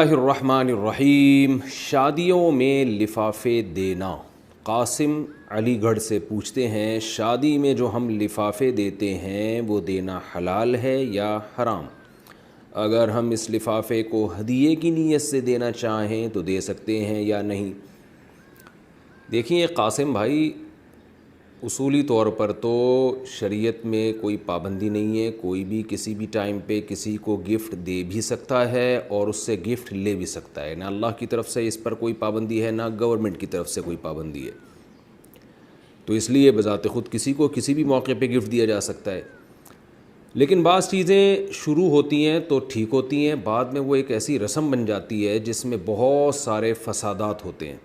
اللہ الرحمن الرحیم۔ شادیوں میں لفافے دینا۔ قاسم علی گڑھ سے پوچھتے ہیں شادی میں جو ہم لفافے دیتے ہیں وہ دینا حلال ہے یا حرام؟ اگر ہم اس لفافے کو ہدیے کی نیت سے دینا چاہیں تو دے سکتے ہیں یا نہیں؟ دیکھیے قاسم بھائی، اصولی طور پر تو شریعت میں کوئی پابندی نہیں ہے، کوئی بھی کسی بھی ٹائم پہ کسی کو گفٹ دے بھی سکتا ہے اور اس سے گفٹ لے بھی سکتا ہے۔ نہ اللہ کی طرف سے اس پر کوئی پابندی ہے، نہ گورنمنٹ کی طرف سے کوئی پابندی ہے، تو اس لیے بذات خود کسی کو کسی بھی موقع پہ گفٹ دیا جا سکتا ہے۔ لیکن بعض چیزیں شروع ہوتی ہیں تو ٹھیک ہوتی ہیں، بعد میں وہ ایک ایسی رسم بن جاتی ہے جس میں بہت سارے فسادات ہوتے ہیں۔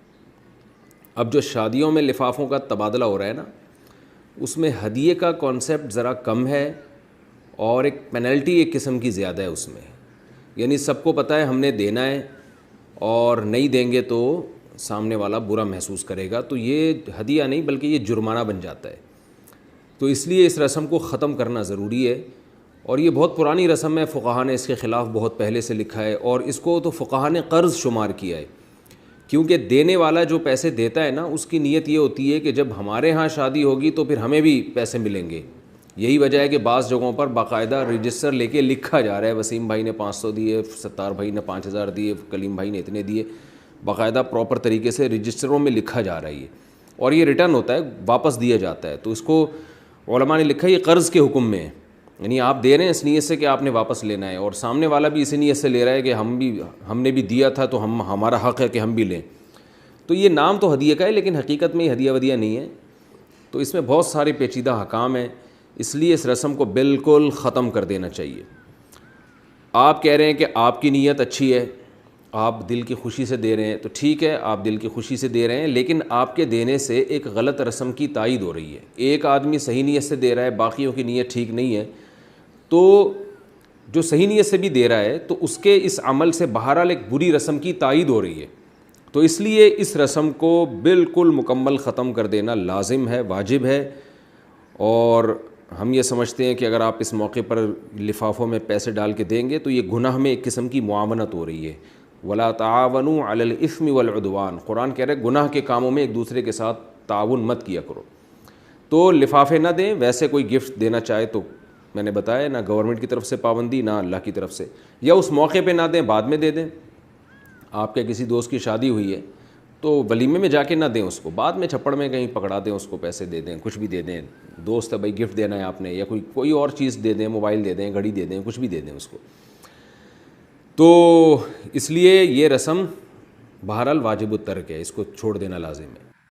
اب جو شادیوں میں لفافوں کا تبادلہ ہو رہا ہے نا، اس میں ہدیے کا کانسیپٹ ذرا کم ہے اور ایک پینلٹی ایک قسم کی زیادہ ہے اس میں، یعنی سب کو پتہ ہے ہم نے دینا ہے اور نہیں دیں گے تو سامنے والا برا محسوس کرے گا، تو یہ ہدیہ نہیں بلکہ یہ جرمانہ بن جاتا ہے۔ تو اس لیے اس رسم کو ختم کرنا ضروری ہے، اور یہ بہت پرانی رسم ہے، فقہا نے اس کے خلاف بہت پہلے سے لکھا ہے، اور اس کو تو فقہا نے قرض شمار کیا ہے، کیونکہ دینے والا جو پیسے دیتا ہے نا اس کی نیت یہ ہوتی ہے کہ جب ہمارے ہاں شادی ہوگی تو پھر ہمیں بھی پیسے ملیں گے۔ یہی وجہ ہے کہ بعض جگہوں پر باقاعدہ رجسٹر لے کے لکھا جا رہا ہے وسیم بھائی نے 500 دیے، ستار بھائی نے 5000 دیے، کلیم بھائی نے اتنے دیے، باقاعدہ پراپر طریقے سے رجسٹروں میں لکھا جا رہا ہے یہ، اور یہ ریٹرن ہوتا ہے، واپس دیا جاتا ہے۔ تو اس کو علماء نے لکھا یہ قرض کے حکم میں ہے، یعنی آپ دے رہے ہیں اس نیت سے کہ آپ نے واپس لینا ہے، اور سامنے والا بھی اسی نیت سے لے رہا ہے کہ ہم نے بھی دیا تھا تو ہمارا حق ہے کہ ہم بھی لیں۔ تو یہ نام تو ہدیے کا ہے لیکن حقیقت میں یہ ہدیہ ودیہ نہیں ہے، تو اس میں بہت سارے پیچیدہ احکام ہیں، اس لیے اس رسم کو بالکل ختم کر دینا چاہیے۔ آپ کہہ رہے ہیں کہ آپ کی نیت اچھی ہے، آپ دل کی خوشی سے دے رہے ہیں، تو ٹھیک ہے، آپ دل کی خوشی سے دے رہے ہیں، لیکن آپ کے دینے سے ایک غلط رسم کی تائید ہو رہی ہے۔ ایک آدمی صحیح نیت سے دے رہا ہے، باقیوں کی نیت ٹھیک نہیں ہے، تو جو صحیح نیت سے بھی دے رہا ہے تو اس کے اس عمل سے بہرحال ایک بری رسم کی تائید ہو رہی ہے، تو اس لیے اس رسم کو بالکل مکمل ختم کر دینا لازم ہے، واجب ہے۔ اور ہم یہ سمجھتے ہیں کہ اگر آپ اس موقع پر لفافوں میں پیسے ڈال کے دیں گے تو یہ گناہ میں ایک قسم کی معاونت ہو رہی ہے۔ وَلَا تَعَاوَنُوا عَلَى الْإِثْمِ وَالْعُدْوَانِ، قرآن کہہ رہے گناہ کے کاموں میں ایک دوسرے کے ساتھ تعاون مت کیا کرو۔ تو لفافے نہ دیں، ویسے کوئی گفٹ دینا چاہے تو میں نے بتایا نہ گورنمنٹ کی طرف سے پابندی نہ اللہ کی طرف سے، یا اس موقع پہ نہ دیں، بعد میں دے دیں۔ آپ کے کسی دوست کی شادی ہوئی ہے تو ولیمے میں جا کے نہ دیں اس کو، بعد میں چھپڑ میں کہیں پکڑا دیں اس کو، پیسے دے دیں، کچھ بھی دے دیں، دوست ہے بھائی گفٹ دینا ہے آپ نے، یا کوئی اور چیز دے دیں، موبائل دے دیں، گھڑی دے دیں، کچھ بھی دے دیں اس کو۔ تو اس لیے یہ رسم بہرحال واجب الترک ہے، اس کو چھوڑ دینا لازم ہے۔